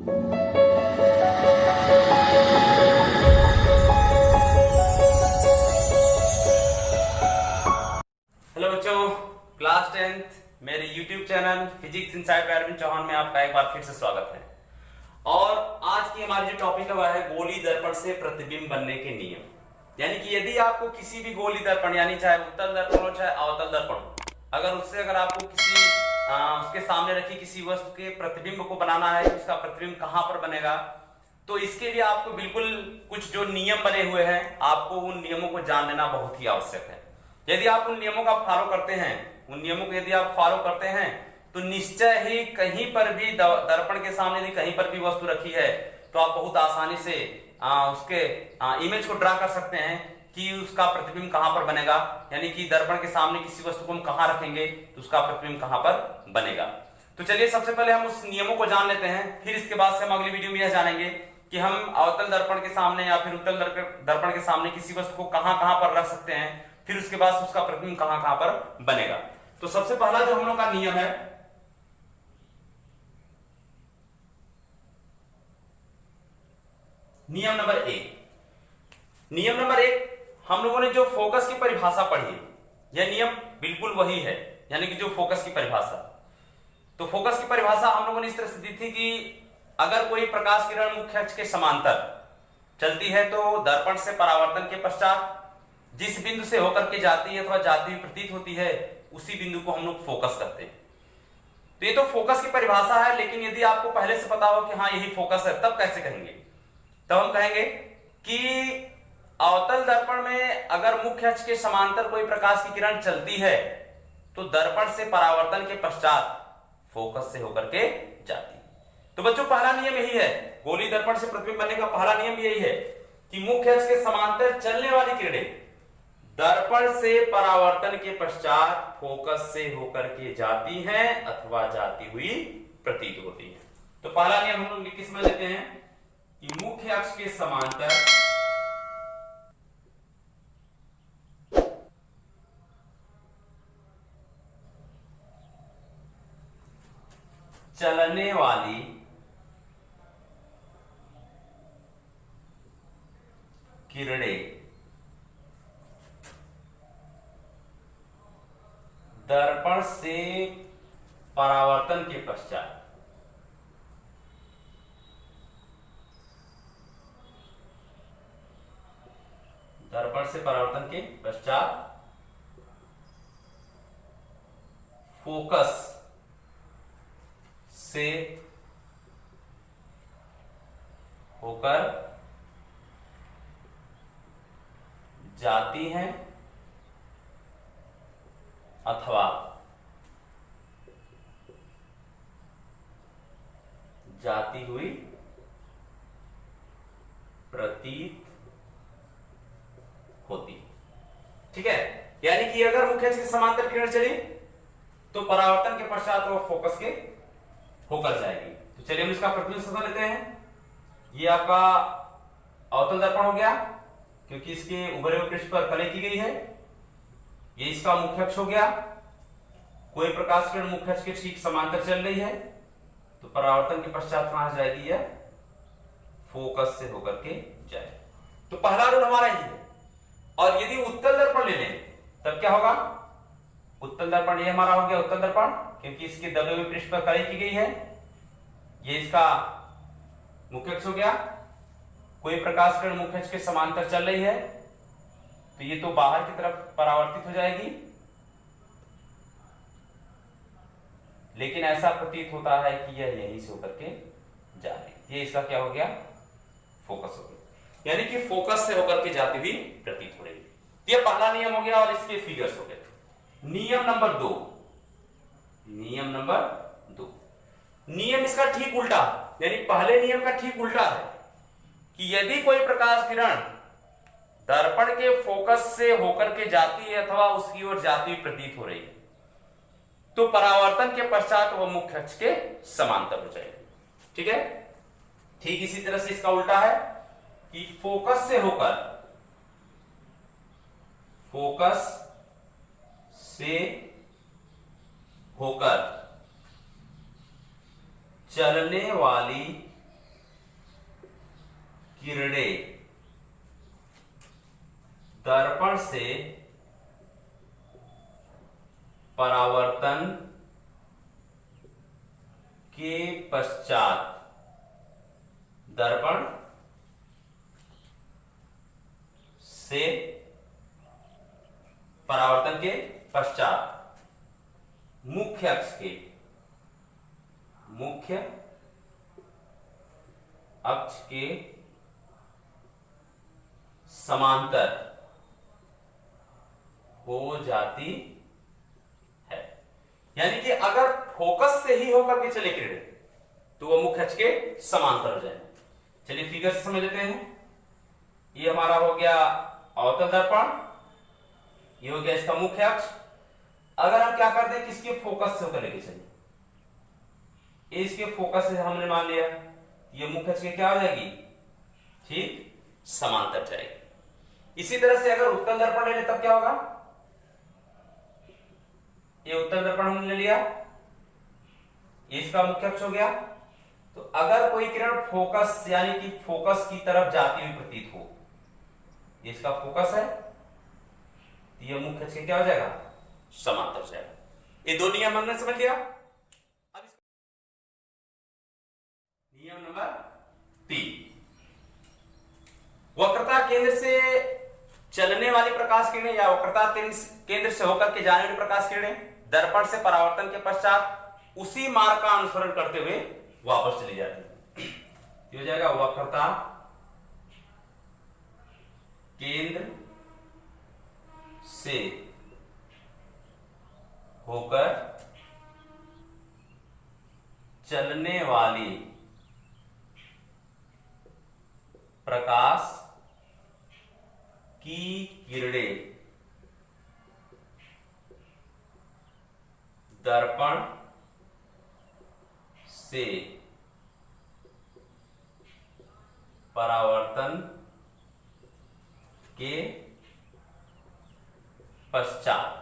Hello बच्चों, class 10th मेरे YouTube channel physics inside by Arvind Chauhan में आपका एक बार फिर से स्वागत है। और आज की हमारी जो टॉपिक है वह है गोली दर्पण से प्रतिबिंब बनने के नियम। यानी कि यदि आपको किसी भी गोली दर्पण यानी चाहे उत्तल दर्पण हो चाहे अवतल दर्पण हो, अगर आपको किसी उसके सामने रखी किसी वस्तु के प्रतिबिंब को बनाना है तो उसका प्रतिबिंब कहां पर बनेगा, तो इसके लिए आपको बिल्कुल कुछ जो नियम बने हुए हैं आपको उन नियमों को जान लेना बहुत ही आवश्यक है। यदि आप उन नियमों का फॉलो करते हैं, उन नियमों को यदि आप फॉलो करते हैं तो निश्चय ही कहीं पर भी दर्पण के सामने यदि कहीं पर भी वस्तु रखी है तो आप बहुत आसानी से उसके इमेज को ड्रा कर सकते हैं कि उसका प्रतिबिंब कहां पर बनेगा। यानी कि दर्पण के सामने किसी वस्तु को हम कहां रखेंगे तो उसका प्रतिबिंब कहां पर बनेगा। तो चलिए सबसे पहले हम उस नियमों को जान लेते हैं, फिर इसके बाद से हम अगली वीडियो में यह जानेंगे कि हम अवतल दर्पण के सामने या फिर उत्तल दर्पण के सामने किसी वस्तु को कहां कहां पर रख सकते हैं, फिर उसके बाद उसका प्रतिबिंब कहां कहां पर बनेगा। तो सबसे पहला जो हम लोग का नियम है, नियम नंबर 1 हम लोगों ने जो फोकस की परिभाषा पढ़ी, यह नियम बिल्कुल वही है। यानी कि जो फोकस की परिभाषा, तो फोकस की परिभाषा हम लोगों ने इस तरह से दी थी कि अगर कोई प्रकाश किरण मुख्य अक्ष के समांतर चलती है तो दर्पण से परावर्तन के पश्चात जिस बिंदु से होकर के जाती है अथवा जाती हुई प्रतीत होती है उसी बिंदु को हम लोग फोकस करते हैं। तो ये तो फोकस की परिभाषा है, लेकिन यदि आपको पहले से पता हो कि हाँ यही फोकस है, तब कैसे कहेंगे? तब हम कहेंगे कि अवतल दर्पण में अगर मुख्य अक्ष के समांतर कोई प्रकाश की किरण चलती है तो दर्पण से परावर्तन के पश्चात फोकस से होकर के जाती है। तो बच्चों पहला नियम यही है, गोली दर्पण से प्रतिबिंब बनने का पहला नियम यही है कि मुख्य अक्ष के समांतर चलने वाली किरणें दर्पण से परावर्तन के पश्चात फोकस से होकर के जाती हैं अथवा जाती हुई प्रतीत होती हैं। तो पहला नियम हम लोग किस में लेते हैं कि मुख्य अक्ष के समांतर चलने वाली किरणें दर्पण से परावर्तन के पश्चात फोकस से होकर जाती हैं अथवा जाती हुई प्रतीत होती। ठीक है, यानी कि अगर मुख्य अक्ष के समांतर किरण चली तो परावर्तन के पश्चात वो फोकस के होकर जाएगी। तो चलिए हम इसका प्रतिबिंब समझ लेते हैं। ये आपका अवतल दर्पण हो गया क्योंकि इसके उभरे हुए पृष्ठ पर कलई की गई है। ये इसका मुख्य अक्ष हो गया, कोई प्रकाश किरण मुख्य अक्ष के ठीक समांतर चल रही है तो परावर्तन के पश्चात कहां जाएगी, यह फोकस से होकर के जाए। तो पहला रूल हमारा ही है। और यदि उत्तल दर्पण ले लें तब क्या होगा? उत्तल दर्पण ये हमारा हो गया उत्तल दर्पण क्योंकि इसके दबे हुए पृष्ठ पर कलई की गई है। ये इसका मुख्य अक्ष हो गया, कोई प्रकाश किरण मुख्य अक्ष के समांतर चल रही है तो ये तो बाहर की तरफ परावर्तित हो जाएगी, लेकिन ऐसा प्रतीत होता है कि यह यहीं से होकर के जा रही है। ये इसका क्या हो गया? फोकस हो गया, यानी कि फोकस से होकर के जाती हुई प्रतीत हो रही है। ये पहला नियम हो गया और इसके फिगर्स हो गए। नियम नंबर 2, नियम इसका ठीक उल्टा, यानी पहले नियम का ठीक उल्टा है कि यदि कोई प्रकाश किरण दर्पण के फोकस से होकर के जाती है अथवा उसकी ओर जाती हुई प्रतीत हो रही है तो परावर्तन के पश्चात वह मुख्य अक्ष के समांतर हो जाएगी। ठीक है, ठीक इसी तरह से इसका उल्टा है कि फोकस से होकर चलने वाली किरणें दर्पण से परावर्तन के पश्चात, दर्पण से परावर्तन के पश्चात मुख्य अक्ष के समांतर हो जाती है। यानी कि अगर फोकस से ही होकर के चले किरणें तो वह मुख्य अक्ष के समांतर हो जाए। चलिए फिगर से समझ लेते हैं। ये हमारा हो गया अवतल दर्पण, ये हो गया इसका मुख्य अक्ष। अगर हम क्या कर दें कि इसके फोकस से होकर लेके चले, इसके फोकस से हमने मान लिया ये मुख्य अक्ष के क्या हो जाएगी, ठीक समांतर जाएगी। इसी तरह से अगर उत्तल दर्पण ले लें तब क्या होगा, ये उत्तल दर्पण हमने ले लिया, ये इसका मुख्य अक्ष हो गया। तो अगर कोई किरण फोकस यानी कि फोकस की तरफ जाती हुई प्रतीत हो, ये इसका फोकस है, तो ये मुख्य अक्ष क्या हो जाएगा, समांतर हो जाएगा। ये दो नियम हमने समझ लिया। अब नियम नंबर 3, वक्रता केंद्र से चलने वाली प्रकाश किरणें या वक्रता केंद्र से होकर के जाने वाली प्रकाश किरणें दर्पण से परावर्तन के पश्चात उसी मार्ग का अनुसरण करते हुए वापस चली जाती है। ये हो जाएगा वक्रता केंद्र से होकर चलने वाली प्रकाश की किरणें दर्पण से परावर्तन के पश्चात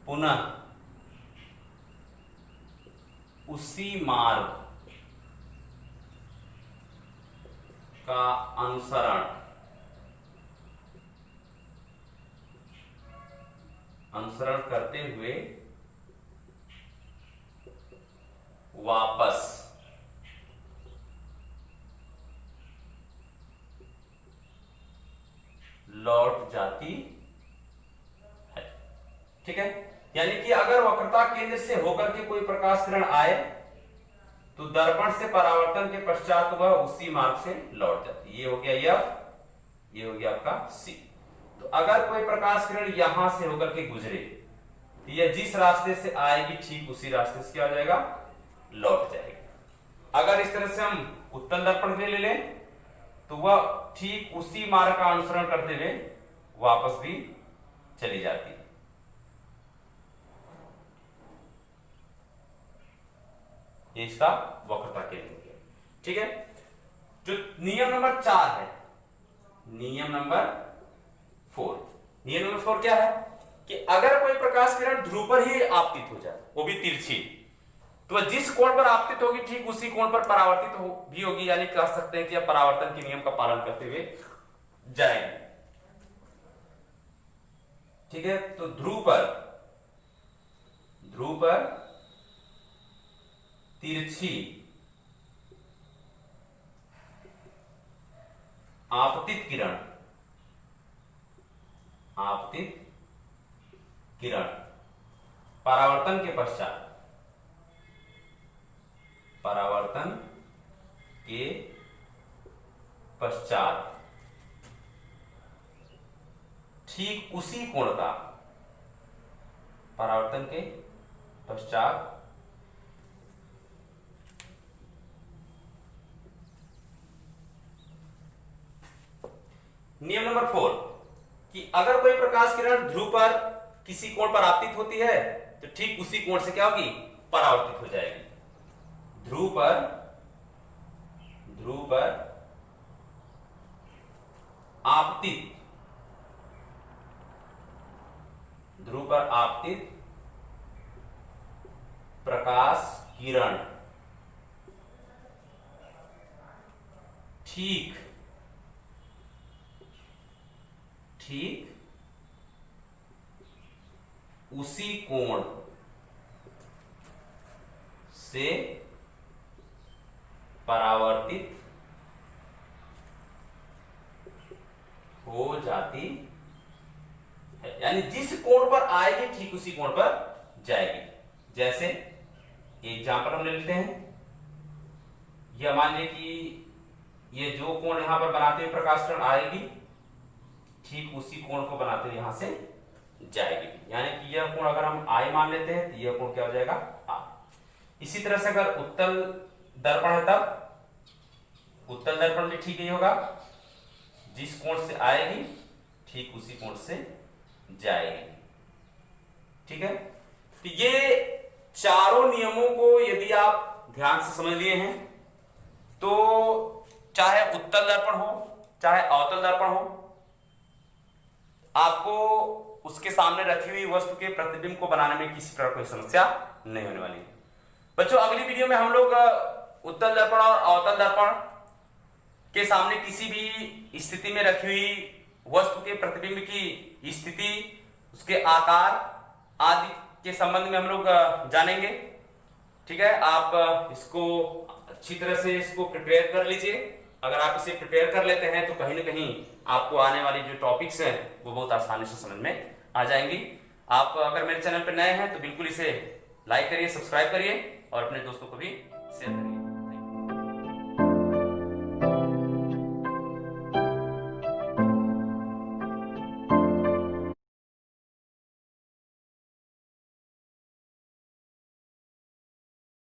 पुनः उसी मार्ग का अनुसरण करते हुए वापस लौट जाती है। ठीक है, यानी कि अगर वक्रता केंद्र से होकर के कोई प्रकाश किरण आए तो दर्पण से परावर्तन के पश्चात वह उसी मार्ग से लौट जाती है। ये हो गया F, ये हो गया आपका C। तो अगर कोई प्रकाश किरण यहां से होकर के गुजरे तो यह जिस रास्ते से आएगी ठीक उसी रास्ते से क्या हो जाएगा, लौट जाएगा। अगर इस तरह से हम उत्तल दर्पण से ले लें तो वह ठीक उसी मार्ग का अनुसरण करते हुए वापस भी चली जाती है। ये इसका वक्रता केंद्र हो गया। ठीक है, जो नियम नंबर 4 है, नियम नंबर 4, नियम नंबर 4 क्या है कि अगर कोई प्रकाश किरण ध्रुव पर ही आपतित हो जाए, वो भी तिरछी, तो वह जिस कोण पर आपतित होगी ठीक उसी कोण पर परावर्तित भी होगी। यानी कह सकते हैं कि यह परावर्तन के नियम का पालन करते हुए जाएगी। ठीक है, तो ध्रुव पर तिरछी आपतित किरण परावर्तन के पश्चात ठीक उसी कोण का, परावर्तन के पश्चात नियम नंबर 4 कि अगर कोई प्रकाश किरण ध्रुव पर किसी कोण पर आपतित होती है तो ठीक उसी कोण से क्या होगी, परावर्तित हो जाएगी। ध्रुव पर आपतित प्रकाश किरण ठीक उसी कोण से परावर्तित हो जाती है, यानी जिस कोण पर आएगी ठीक उसी कोण पर जाएगी। जैसे एग्जाम्पल हम ले लेते हैं, यह मान लीजिए कि ये जो कोण यहां पर बनाते हुए प्रकाश किरण आएगी ठीक उसी कोण को बनाते हुए यहां से जाएगी, यानी कि यह कोण अगर हम आई मान लेते हैं तो यह कोण क्या हो जाएगा आ। इसी तरह से अगर उत्तल दर्पण है तब उत्तल दर्पण भी ठीक ही होगा, जिस कोण से आएगी ठीक उसी कोण से जाएगी। ठीक है, तो ये चारों नियमों को यदि आप ध्यान से समझ लिए हैं तो चाहे उत्तल दर्पण हो चाहे अवतल दर्पण हो, आपको उसके सामने रखी हुई वस्तु के प्रतिबिंब को बनाने में किसी प्रकार कोई समस्या नहीं होने वाली। बच्चों, अगली वीडियो में हम लोग उत्तल दर्पण और अवतल दर्पण के सामने किसी भी स्थिति में रखी हुई वस्तु के प्रतिबिंब की स्थिति, उसके आकार आदि के संबंध में हम लोग जानेंगे। ठीक है, आप इसको अच्छी तरह से इसको प्रिपेयर कर लीजिए। अगर आप इसे प्रिपेयर कर लेते हैं तो कहीं ना कहीं आपको आने वाली जो टॉपिक्स हैं वो बहुत आसानी से समझ में आ जाएंगी। आप अगर मेरे चैनल पर नए हैं तो बिल्कुल इसे लाइक करिए, सब्सक्राइब करिए और अपने दोस्तों को भी शेयर करिए।